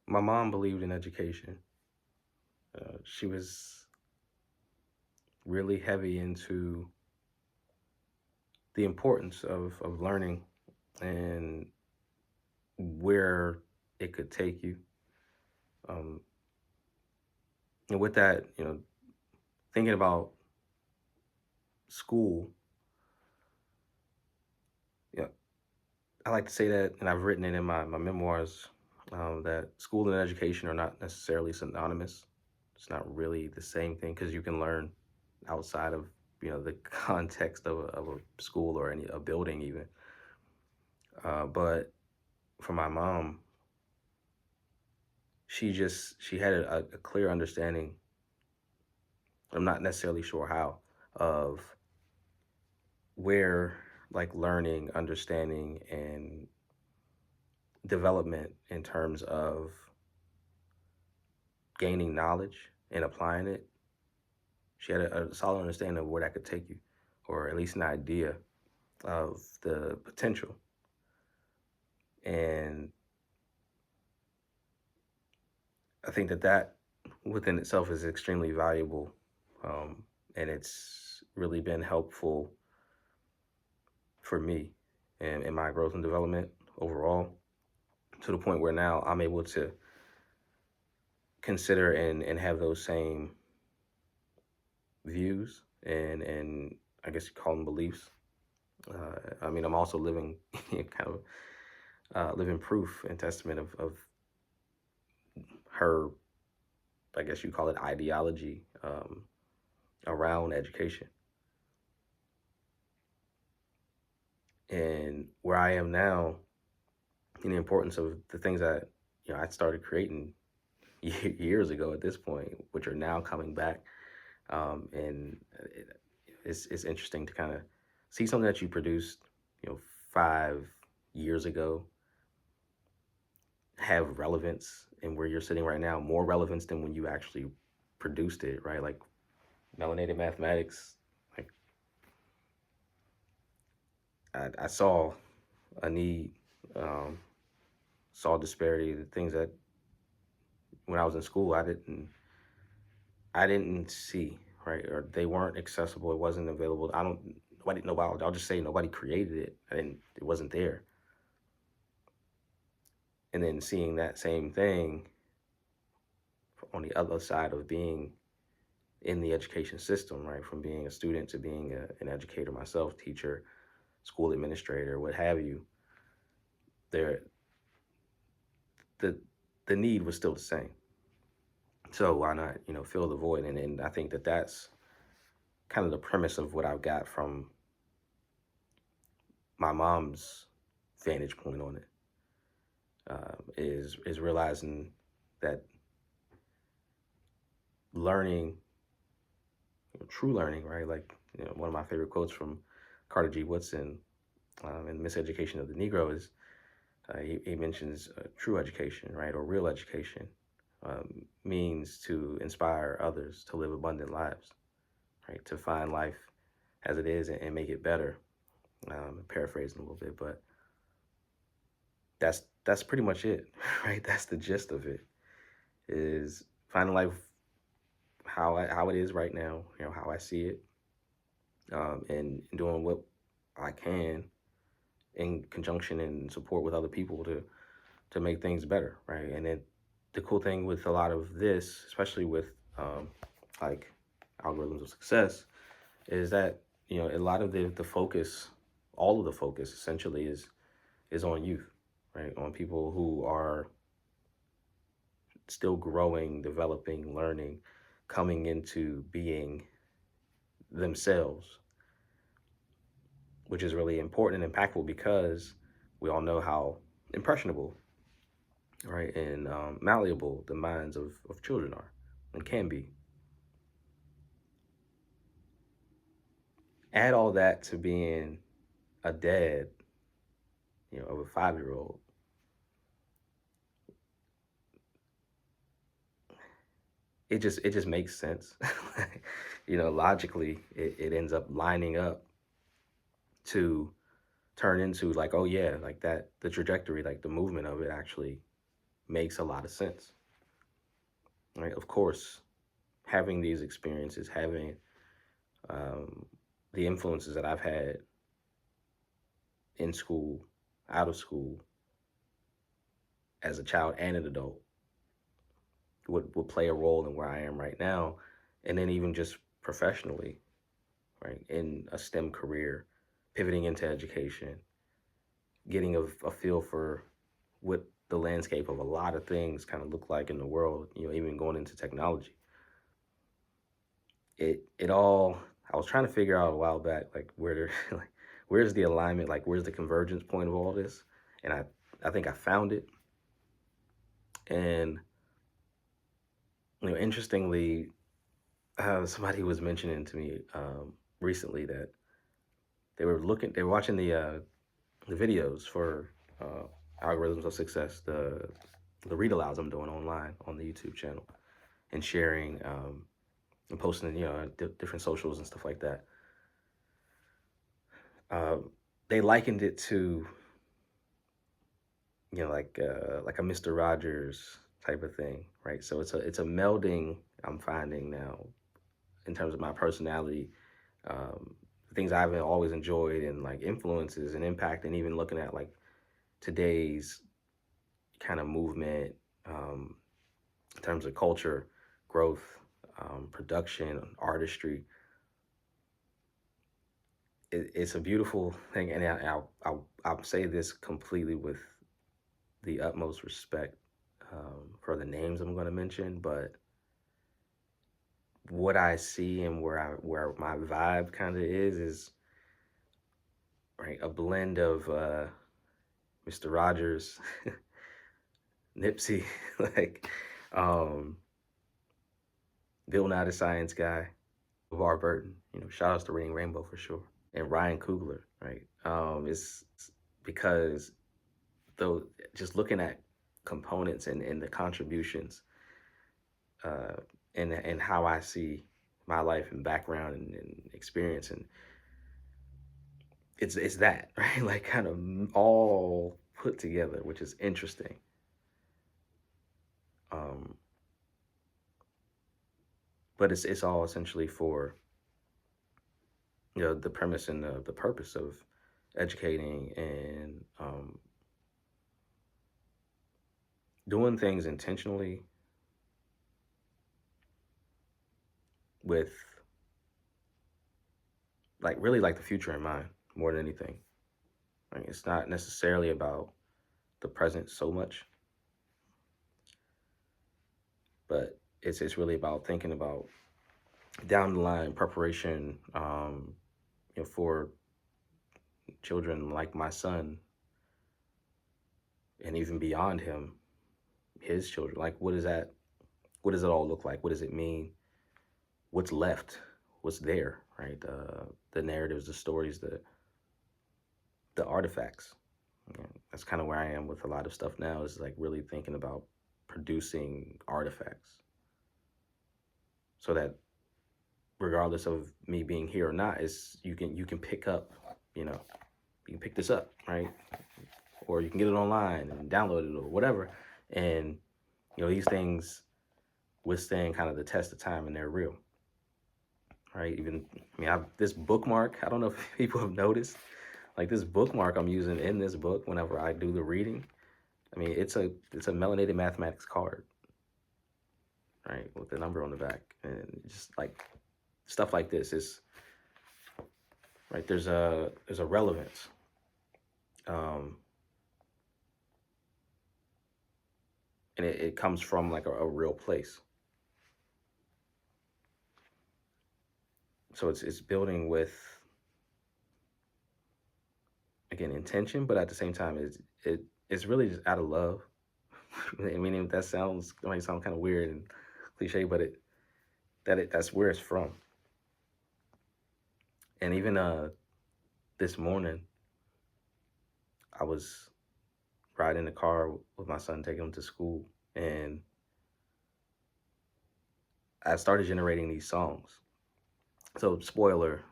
my mom believed in education. She was really heavy into the importance of learning and where it could take you. Um, and with that, thinking about school, you know, I like to say that, and I've written it in my memoirs, that school and education are not necessarily synonymous. It's not really the same thing because you can learn outside of the context of a school or a building even. But for my mom, she had a clear understanding. I'm not necessarily sure how of where like learning, understanding, and development in terms of gaining knowledge and applying it. She had a solid understanding of where that could take you, or at least an idea of the potential. And I think that within itself is extremely valuable. And it's really been helpful for me and in my growth and development overall, to the point where now I'm able to consider and have those same views and I guess you call them beliefs. I mean, I'm also living kind of living proof and testament of her, I guess you call it ideology, around education. And where I am now, and the importance of the things that I started creating years ago at this point, which are now coming back. And it's interesting to kind of see something that you produced, 5 years ago, have relevance and where you're sitting right now, more relevance than when you actually produced it, right? Like Melanated Mathematics, like I saw a need, um, saw disparity, the things that when I was in school I didn't see, right? Or they weren't accessible. It wasn't available. Nobody, nobody. I'll just say nobody created it. It wasn't there. And then seeing that same thing on the other side of being in the education system, right? From being a student to being an educator myself, teacher, school administrator, what have you. There, the the need was still the same. So why not, fill the void? And I think that's kind of the premise of what I've got from my mom's vantage point on it. Is realizing that learning, true learning, right? Like one of my favorite quotes from Carter G. Woodson in Miseducation of the Negro is he mentions true education, right, or real education means to inspire others to live abundant lives, right, to find life as it is and make it better. Paraphrasing a little bit, but that's pretty much it, right? That's the gist of it. Is finding life how it is right now, how I see it, and doing what I can in conjunction and support with other people to make things better, right? And then the cool thing with a lot of this, especially with like algorithms of success, is that a lot of the focus, all of the focus essentially is on youth, right? On people who are still growing, developing, learning, coming into being themselves, which is really important and impactful because we all know how impressionable, right, and malleable the minds of children are and can be. Add all that to being a dad, of a 5-year-old. It just makes sense. Logically, it ends up lining up to turn into like, oh yeah, like that, the trajectory, like the movement of it actually makes a lot of sense. Right? Of course, having these experiences, having um, the influences that I've had in school, out of school, as a child and an adult, would play a role in where I am right now, and then even just professionally, right, in a STEM career, pivoting into education, getting a feel for what the landscape of a lot of things kind of look like in the world, even going into technology. It all, I was trying to figure out a while back, like like where's the alignment, like where's the convergence point of all this, and I think I found it. And interestingly, somebody was mentioning to me recently that they were watching the videos for algorithms of success, the read alouds I'm doing online on the YouTube channel, and sharing and posting, different socials and stuff like that. Uh, they likened it to, like a Mister Rogers type of thing, right? So it's a melding I'm finding now in terms of my personality, things I've always enjoyed, and like influences and impact, and even looking at like today's kind of movement, um, in terms of culture, growth, production, artistry. It's a beautiful thing, and I'll say this completely with the utmost respect for the names I'm going to mention, but what I see and where my vibe kind of is right, a blend of Mr. Rogers, Nipsey, like um, Bill Nye the Science Guy, LeVar Burton. Shout outs to Reading Rainbow for sure, and Ryan Coogler. Right, it's because though just looking at components and the contributions, uh, and how I see my life and background and experience, and it's that right, like kind of all put together, which is interesting. Um, but it's all essentially for the premise and the purpose of educating and doing things intentionally with like really like the future in mind more than anything. Like it's not necessarily about the present so much, but it's really about thinking about down the line preparation, for children like my son, and even beyond him, his children. Like, what is that? What does it all look like? What does it mean? What's left? What's there? Right? The narratives, the stories, the artifacts. That's kind of where I am with a lot of stuff now. Is like really thinking about producing artifacts, so that regardless of me being here or not, is you can pick up, you can pick this up, right? Or you can get it online and download it or whatever, and these things withstand kind of the test of time, and they're real, right? Even this bookmark. I don't know if people have noticed, like this bookmark I'm using in this book whenever I do the reading. I mean, it's a Melanated Mathematics card, right, with the number on the back, and just like stuff like this is right. There's a relevance, um, and it comes from like a real place. So it's building with, again, intention, but at the same time, it's really just out of love. I mean, if that might sound kind of weird and cliche, but that's where it's from. And even this morning, I was riding in the car with my son, taking him to school, and I started generating these songs. So, spoiler,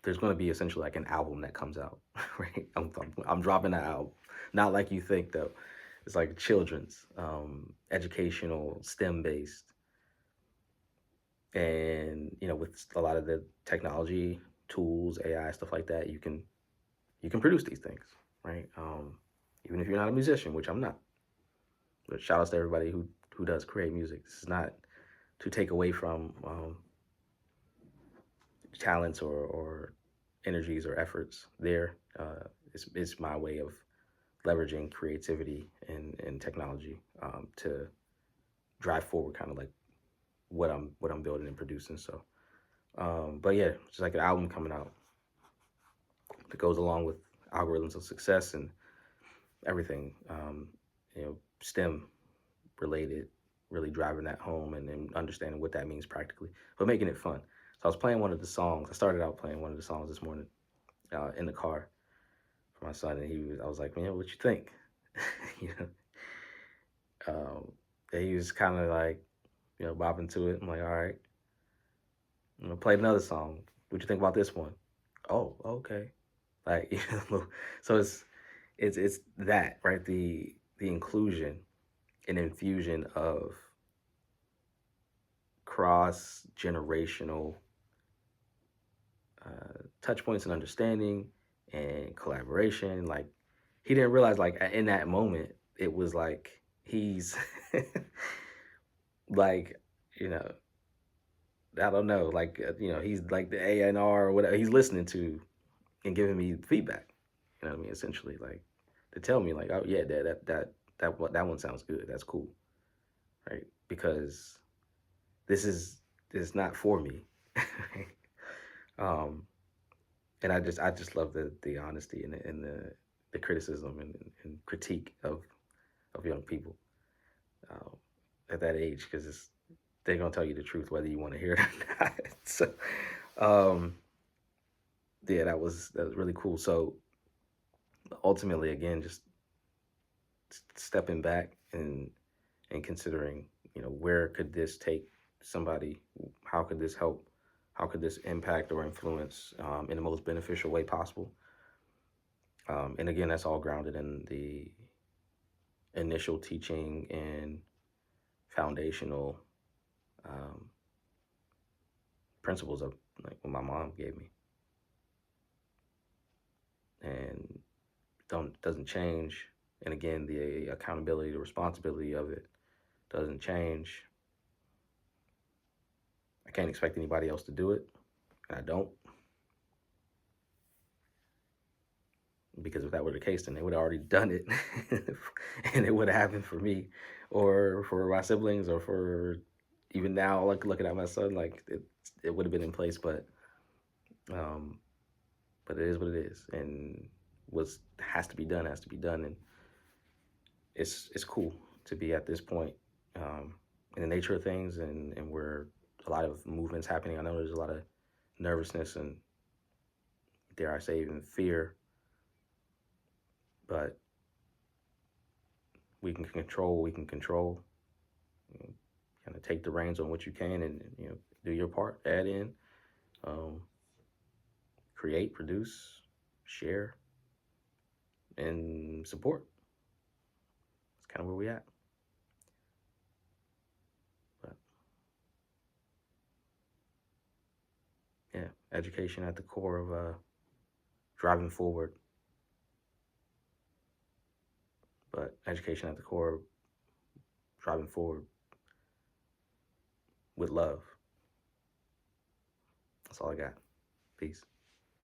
there's going to be essentially like an album that comes out, right? I'm dropping that album, not like you think though. It's like children's, educational, STEM based, and with a lot of the technology tools, AI stuff like that, you can produce these things, right? Even if you're not a musician, which I'm not. But shout outs to everybody who does create music. This is not to take away from talents or energies or efforts there. It's my way of leveraging creativity and technology to drive forward, kind of like what I'm building and producing. So, but yeah, just like an album coming out that goes along with algorithms of success and everything. STEM related, really driving that home and understanding what that means practically, but making it fun. So I was playing one of the songs. I started out playing one of the songs this morning in the car for my son, and I was like, man, what you think? you and he was kind of like, bopping to it. I'm like, all right, I'm gonna play another song. What you think about this one? Oh, okay. Like, so it's that, right? The inclusion and infusion of cross generational touch points and understanding and collaboration. Like, he didn't realize, like, in that moment, it was like he's like, you know, I don't know, like, he's like the A&R or whatever he's listening to and giving me feedback. You know what I mean? Essentially, like, to tell me, like, oh yeah, Dad, that one sounds good. That's cool, right? Because this is not for me. um, and I just love the honesty and the criticism and critique of young people um, at that age, because they're gonna tell you the truth whether you want to hear it or not. So, um, yeah, that was really cool. So ultimately, again, just stepping back and considering, where could this take somebody? How could this help? How could this impact or influence in the most beneficial way possible? And again, that's all grounded in the initial teaching and foundational um, principles of like what my mom gave me, and doesn't change. And again, the accountability, the responsibility of it doesn't change. I can't expect anybody else to do it, and I don't, because if that were the case, then they would have already done it, and it would have happened for me, or for my siblings, or for even now, like looking at my son, like it would have been in place, um, but it is what it is, and what's has to be done, and it's cool to be at this point in the nature of things, and where a lot of movements happening. I know there's a lot of nervousness and, dare I say, even fear, but we can control what we can control. Kind of take the reins on what you can, and do your part, add in, um, create, produce, share, and support. It's kind of where we at. But yeah, education at the core of driving forward, but education at the core of driving forward with love. That's all I got. Peace.